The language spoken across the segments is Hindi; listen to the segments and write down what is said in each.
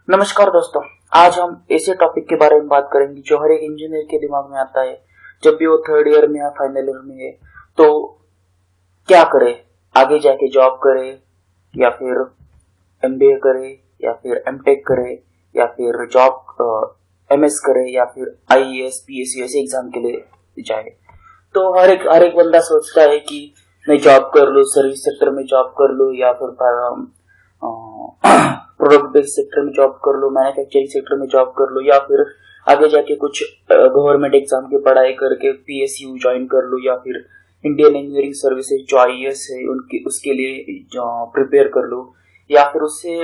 नमस्कार दोस्तों। आज हम ऐसे टॉपिक के बारे में बात करेंगे जो हर एक इंजीनियर के दिमाग में आता है जब भी वो थर्ड ईयर में या फाइनल ईयर में है। तो क्या करे, आगे जाके जॉब करे या फिर एमबीए करे या फिर एमटेक करे या फिर जॉब एमएस करे या फिर आईएएस पीएससी ऐसे एग्जाम के लिए जाए। तो हर एक बंदा सोचता है कि मैं जॉब कर लूँ, सर्विस सेक्टर में जॉब कर लूँ या फिर प्रोडक्ट बेस्ड सेक्टर में जॉब कर लो, मैन्युफैक्चरिंग सेक्टर में जॉब कर लो या फिर आगे जाके कुछ गवर्नमेंट एग्जाम की पढ़ाई करके पीएसयू ज्वाइन कर लो या फिर इंडियन इंजीनियरिंग सर्विसेज जो आईएएस है उनकी उसके लिए प्रिपेयर कर लो या फिर उससे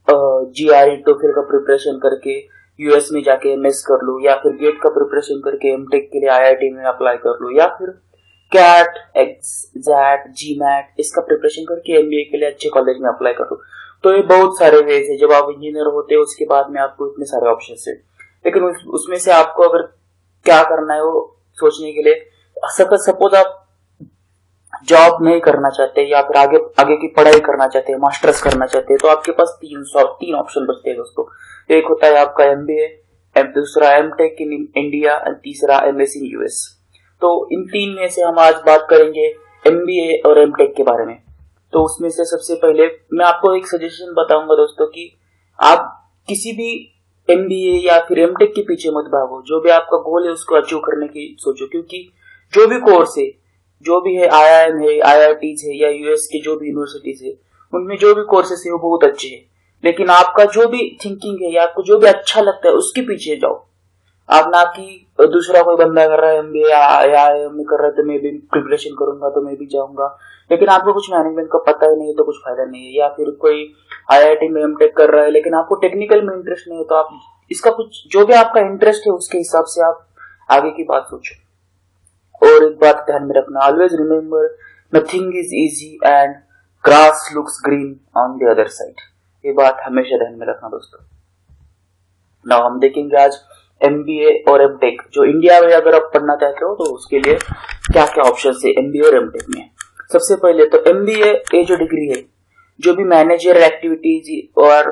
जीआरई टोफेल का प्रिपरेशन करके यूएस में जाके एमएस कर लो या फिर गेट का प्रिपरेशन करके एमटेक के लिए आईआईटी में अप्लाई कर लो या फिर कैट एग्जैट जीमैट इसका प्रिपरेशन करके एमबीए के लिए अच्छे कॉलेज में अप्लाई कर लो। तो ये बहुत सारे वेज है। जब आप इंजीनियर होते हो उसके बाद में आपको इतने सारे ऑप्शन है, लेकिन उसमें से आपको अगर क्या करना है वो सोचने के लिए, सपोज आप जॉब नहीं करना चाहते या फिर आगे की पढ़ाई करना चाहते हैं, मास्टर्स करना चाहते हैं, तो आपके पास तीन ऑप्शन बचते हैं दोस्तों। एक होता है आपका एमबीए, दूसरा एमटेक इन इंडिया और तीसरा एमएस इन यूएस। तो इन तीन में से हम आज बात करेंगे एमबीए और एमटेक के बारे में। तो उसमें से सबसे पहले मैं आपको एक सजेशन बताऊंगा दोस्तों कि आप किसी भी एमबीए या फिर एमटेक के पीछे मत भागो। जो भी आपका गोल है उसको अचीव करने की सोचो, क्योंकि जो भी कोर्स है, जो भी है, आईआईएम है, आईआईटीज है या यूएस के जो भी यूनिवर्सिटीज है, उनमें जो भी कोर्सेस है वो बहुत अच्छे हैं, लेकिन आपका जो भी थिंकिंग है या आपको जो भी अच्छा लगता है उसके पीछे जाओ। आप ना कि दूसरा कोई बंदा कर रहा है एमबीए या आईआईएम कर रहा है तो मैं भी प्रिपरेशन करूंगा तो मैं भी जाऊंगा, लेकिन आपको कुछ मैनेजमेंट का पता ही नहीं है तो कुछ फायदा नहीं है। या फिर कोई आईआईटी में एमटेक कर रहा है लेकिन आपको टेक्निकल में इंटरेस्ट नहीं है, तो आप इसका कुछ जो भी आपका इंटरेस्ट है उसके हिसाब से आप आगे की बात सोचो। और एक बात ध्यान में रखना, always remember nothing is easy and grass looks green on the other side. ये बात हमेशा ध्यान में रखना दोस्तों। नाउ हम देखेंगे आज एमबीए और एमटेक जो इंडिया में अगर आप पढ़ना चाहते हो तो उसके लिए क्या क्या ऑप्शन है एमबीए और एमटेक में। सबसे पहले तो एमबीए ये जो डिग्री है, जो भी मैनेजर एक्टिविटीज और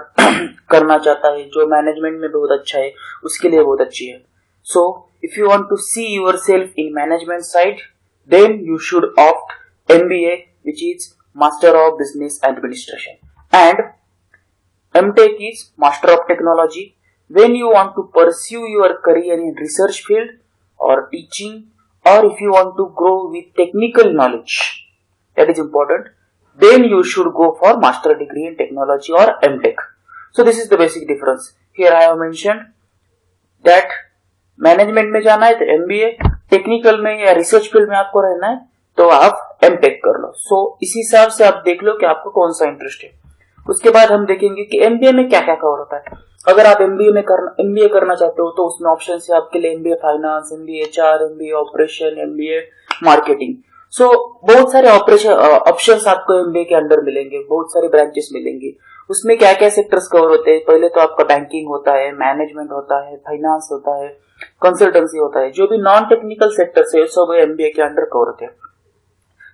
करना चाहता है, जो मैनेजमेंट में बहुत अच्छा है उसके लिए बहुत अच्छी है। So if you want to see yourself in management side then you should opt MBA which is master of business administration and MTech is master of technology when you want to pursue your career in research field or teaching, or if you want to grow with technical knowledge, that is important, then you should go for master degree in technology or MTech. So this is the basic difference. Here I have mentioned that management में जाना है तो MBA, टेक्निकल में या रिसर्च फील्ड में आपको रहना है तो आप MTech कर लो। सो इस हिसाब से आप देख लो कि आपको कौन सा इंटरेस्ट है। उसके बाद हम देखेंगे कि एमबीए में क्या क्या कवर होता है। अगर आप एमबीए करना चाहते हो तो उसमें ऑप्शन है आपके लिए MBA finance, MBA HR, MBA operation, MBA marketing. So बहुत सारे ऑप्शंस आपको एमबीए के अंडर मिलेंगे, बहुत सारे ब्रांचेस मिलेंगे। उसमें क्या क्या सेक्टर्स कवर होते हैं, पहले तो आपका बैंकिंग होता है, मैनेजमेंट होता है, फाइनेंस होता है, कंसल्टेंसी होता है। जो भी नॉन टेक्निकल सेक्टर्स है सब एमबीए के अंडर कवर होते हैं।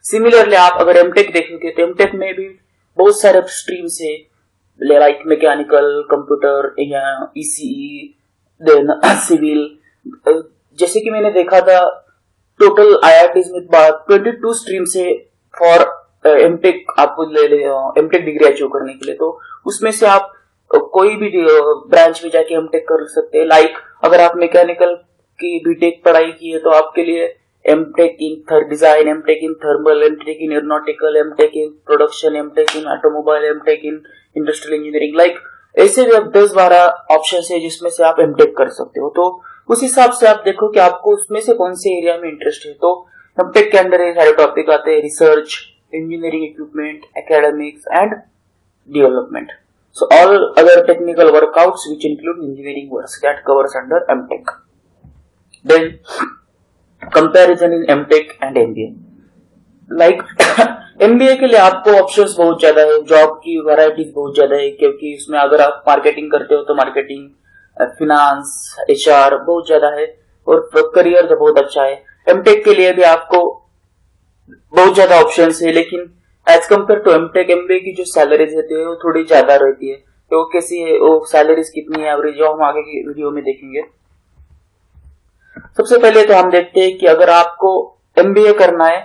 सिमिलरली आप अगर एमटेक देखोगे तो एमटेक में भी बहुत सारे स्ट्रीम्स है, like mechanical, computer, ECE, then civil. जैसे कि मैंने देखा था टोटल आईआईटीज में 22 स्ट्रीम्स है फॉर एमटेक, आपको एमटेक डिग्री अचीव करने के लिए। तो उसमें से आप कोई भी ब्रांच में जाके एमटेक कर सकते हैं। लाइक अगर आप मैकेनिकल की बीटेक पढ़ाई की है तो आपके लिए MTech in design, MTech in thermal, MTech in aeronautical, MTech in production, MTech in automobile, MTech in industrial engineering, like ऐसे भी 10-12 ऑप्शन है जिसमें से आप एमटेक कर सकते हो। तो उस हिसाब से आप देखो कि आपको उसमें से कौन से एरिया में इंटरेस्ट है। तो एमटेक के अंदर ये सारे टॉपिक आते हैं, research, engineering equipment, academics and development. So all other technical workouts which include engineering works that covers under MTech. Then comparison in MTech and MBA. Like MBA के लिए आपको ऑप्शंस बहुत ज्यादा है, जॉब की वैरायटीज बहुत ज्यादा है, क्योंकि इसमें अगर आप मार्केटिंग करते हो तो मार्केटिंग, फिनांस, एचआर बहुत ज्यादा है और करियर तो बहुत अच्छा है। MTech के लिए भी आपको बहुत ज्यादा ऑप्शंस है, लेकिन as compared to MTech, MBA की जो सैलरीज रहती है वो थोड़ी ज्यादा रहती है। तो कैसी है, वो सैलरीज कितनी है एवरेज, जो हम आगे की वीडियो में देखेंगे। सबसे पहले तो हम देखते हैं कि अगर आपको एमबीए करना है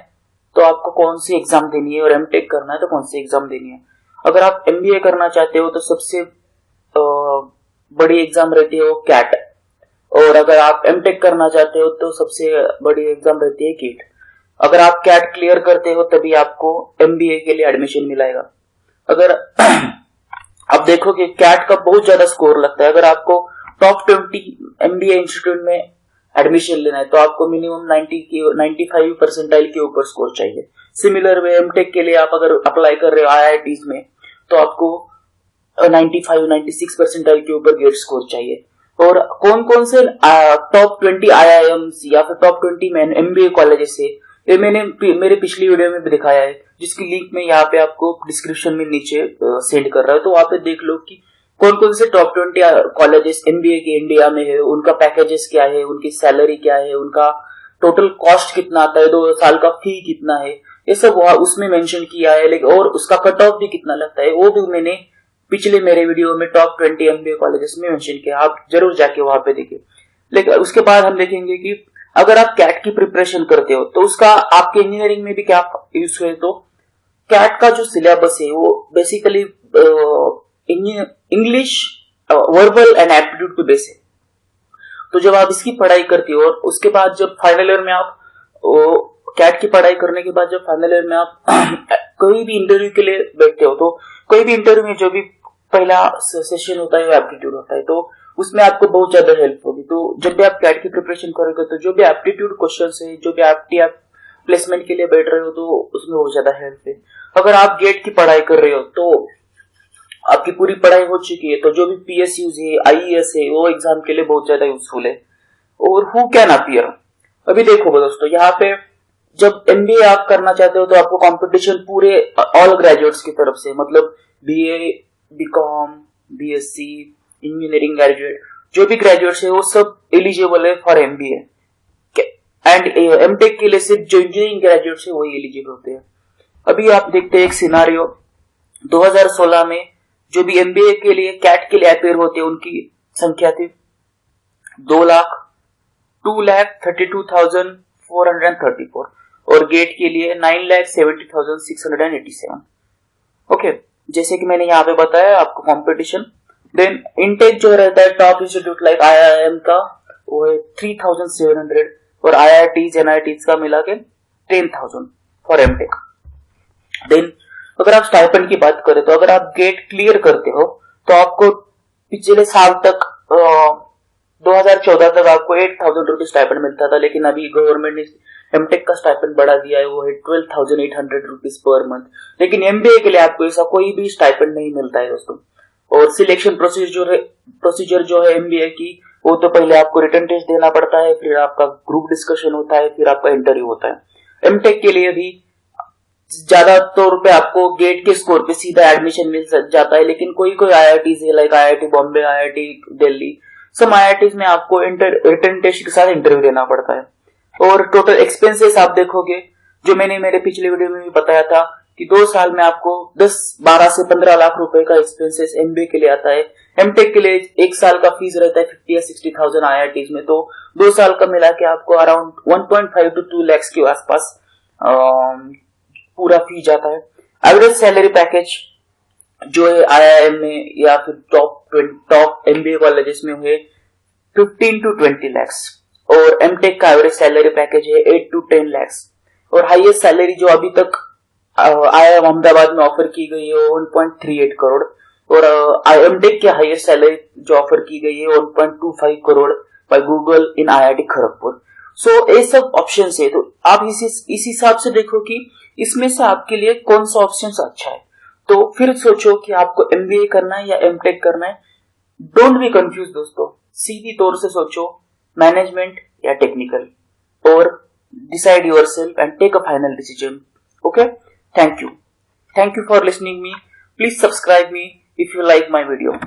तो आपको कौन सी एग्जाम देनी है, और एमटेक करना है तो कौन सी एग्जाम देनी है। अगर आप एमबीए करना चाहते हो तो सबसे बड़ी एग्जाम रहती है वो कैट, और अगर आप एमटेक करना चाहते हो तो सबसे बड़ी एग्जाम रहती है कीट। अगर आप कैट क्लियर करते हो तभी आपको एमबीए के लिए एडमिशन मिलेगा। अगर आप देखोगे कैट का बहुत ज्यादा स्कोर लगता है। अगर आपको टॉप 20 एमबीए इंस्टीट्यूट में एडमिशन लेना है तो आपको मिनिमम 95 परसेंटाइल के ऊपर स्कोर चाहिए। सिमिलर वे एमटेक के लिए आप अगर अप्लाई कर रहे हो आईआईटीज में तो आपको 95-96 परसेंटाइल के ऊपर गेट स्कोर चाहिए। और कौन कौन से टॉप 20 आईआईएम्स या फिर टॉप 20 एमबीए कॉलेजेस है, ये मैंने मेरे पिछली वीडियो में भी दिखाया है, जिसकी लिंक मैं यहाँ पे आपको डिस्क्रिप्शन में नीचे सेंड कर रहा हूँ। तो वहां पे देख लो कि कौन कौन से टॉप 20 कॉलेजेस एमबीए के इंडिया में है, उनका पैकेजेस क्या है, उनकी सैलरी क्या है, उनका टोटल कॉस्ट कितना आता है, 2 साल का फी कितना है, ये सब उसमें मेंशन किया है। लेकिन और उसका कट ऑफ भी कितना लगता है वो भी मैंने पिछले मेरे वीडियो में टॉप 20 एमबीए कॉलेजेस में मेंशन किया, आप जरूर जाके वहां पे देखिए। लेकिन उसके बाद हम देखेंगे कि अगर आप कैट की प्रिपरेशन करते हो तो उसका आपके इंजीनियरिंग में भी क्या यूज है। तो कैट का जो सिलेबस है वो basically English verbal and aptitude पे बेस है। तो जब आप इसकी पढ़ाई करते हो और उसके बाद जब फाइनल ईयर में आप कैट की पढ़ाई करने के बाद जब फाइनल ईयर में आप कोई भी इंटरव्यू के लिए बैठते हो तो कोई भी इंटरव्यू में जो भी पहला सेशन होता है वो एप्टीट्यूड होता है, तो उसमें आपको बहुत ज्यादा हेल्प होगी। तो जब भी आप कैट की प्रिपरेशन करोगे तो जो भी एप्टीट्यूड क्वेश्चन है, जो भी आप प्लेसमेंट के लिए बैठ रहे हो तो उसमें बहुत ज्यादा हेल्प है। अगर आप गेट की पढ़ाई कर रहे हो तो आपकी पूरी पढ़ाई हो चुकी है तो जो भी पीएसयूज है, आईईएस है, वो एग्जाम के लिए बहुत ज्यादा यूजफुल है। और हु कैन अपीयर, अभी देखो दोस्तों, यहाँ पे जब एमबीए आप करना चाहते हो तो आपको कंपटीशन पूरे ऑल ग्रेजुएट्स की तरफ से, मतलब BA, BCom, BSc, engineering graduate, जो भी ग्रेजुएट्स है वो सब एलिजिबल है फॉर एमबीए। एंड एमटेक के लिए सिर्फ जो इंजीनियरिंग ग्रेजुएट्स है वही एलिजिबल होते हैं। अभी आप देखते हैं एक सिनारियो, 2016 में जो भी एमबीए के लिए कैट के लिए अपेयर होते हैं उनकी संख्या थी 2,32,434 और गेट के लिए 9,70,687। ओके, जैसे कि मैंने यहाँ पे बताया आपको कंपटीशन। देन इनटेक जो रहता है टॉप इंस्टीट्यूट लाइक आईआईएम का वो है 3,700 और आईआईटीज एनआईटीज का मिला के 10,000 फॉर एमटेक। देन अगर आप स्टाइपेंड की बात करें तो अगर आप गेट क्लियर करते हो तो आपको पिछले साल तक 2014 तक आपको 8,000 रुपीज स्टाइपेंड मिलता था, लेकिन अभी गवर्नमेंट ने एमटेक का स्टाइपेंड बढ़ा दिया है, वो है 12,800 रुपीज पर मंथ। लेकिन एमबीए के लिए आपको ऐसा कोई भी स्टाइपेंड नहीं मिलता है दोस्तों। और सिलेक्शन प्रोसीजर जो है एमबीए की, वो तो पहले आपको रिटन टेस्ट देना पड़ता है, फिर आपका ग्रुप डिस्कशन होता है, फिर आपका इंटरव्यू होता है। एमटेक के लिए भी ज्यादा तौर पे आपको गेट के स्कोर पे सीधा एडमिशन मिल जाता है, लेकिन कोई कोई आईआईटी है like IIT Bombay, IIT Delhi, सब आईआईटीज में आपको रिटन टेस्ट के साथ इंटरव्यू देना पड़ता है। और टोटल एक्सपेंसेस आप देखोगे, जो मैंने मेरे पिछले वीडियो में भी बताया था कि 2 साल में आपको 12 से 15 लाख रुपए का एक्सपेंसेस एमबीए के लिए आता है। एमटेक के लिए 1 साल का फीस रहता है 50 या 60,000 आईआईटीज में, तो 2 साल का मिला के आपको अराउंड 1.5 to 2 lakhs के आसपास पूरा फी जाता है। एवरेज सैलरी पैकेज जो है आईआईएम में या फिर टॉप एमबीए कॉलेजेस में है 15 to 20 lakhs, और एमटेक का एवरेज सैलरी पैकेज है 8 to 10 lakhs। और हाईएस्ट सैलरी जो अभी तक आईआईएम अहमदाबाद में ऑफर की गई है 1.38 करोड़, और एमटेक की हाईएस्ट सैलरी जो ऑफर की गई है 1.25 crore by Google in IIT Kharagpur. So ये सब ऑप्शन है, तो आप इस हिसाब से देखो कि इसमें से आपके लिए कौन सा ऑप्शन अच्छा है, तो फिर सोचो कि आपको एमबीए करना है या एमटेक करना है। डोंट बी कंफ्यूज दोस्तों, सीधी तौर से सोचो मैनेजमेंट या टेक्निकल, और decide yourself and take a final decision. Okay, thank you for listening me. Please subscribe me if you like my video.